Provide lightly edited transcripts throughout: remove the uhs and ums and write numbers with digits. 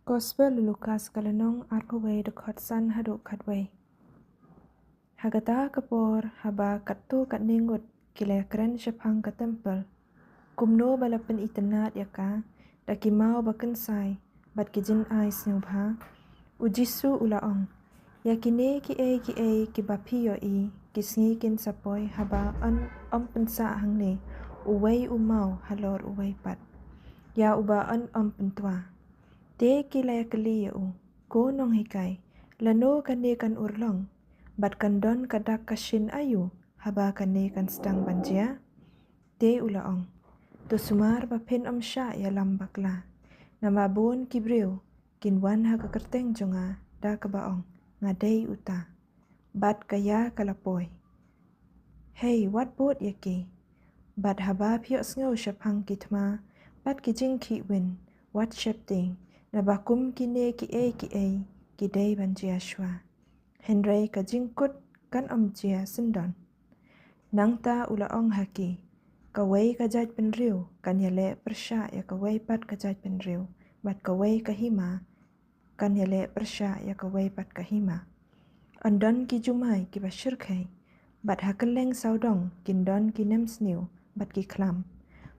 Gospel Lukas kalanong arkaway dekot san haduk kadway. Hagata kapor haba katu kat ningut kila keren syapang ke tempel. Kumno balapan itenat yaka daki mau bakensai bat kijin ai snubha. Ujisu ulaong. Yakine ki e bapiyo i kisngi kin sapoy haba on pensa hangne uway umau halor uway pat. Ya uba on pentua. Te kilaya keliya ko nong hikai, lano kane kan urlong, bat kan don kadak kashin ayu, haba kane kan sedang banjia. Te ulaong, to sumar bapen sya ya lambakla, nama bon kibriu, kinwan haga kerteng jonga, da kabaong, ngadei uta, bat kaya kalapoy. Hey, what boat yaki? Bat haba piyok sngaw syapang kitma, bat kijing ki win, what shifting, nabakum kine ki kidei banjia shwa. Henry ka jingkut kan jia sendon. Nangta ulaong haki. Kawai kajaj penriu kan yale persya ya kawai pat kajaj penriu. Bat kawai kahima kan yale persya ya kawai pat kahima. Andon ki jumai ki basyirkai. Bat hakeleng saudong kindon ki nemsniu bat ki klam.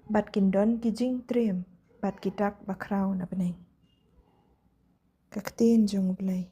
Bat kindon ki jing trim bat ki dak bakrau na beneng. Kaktiin jong blay.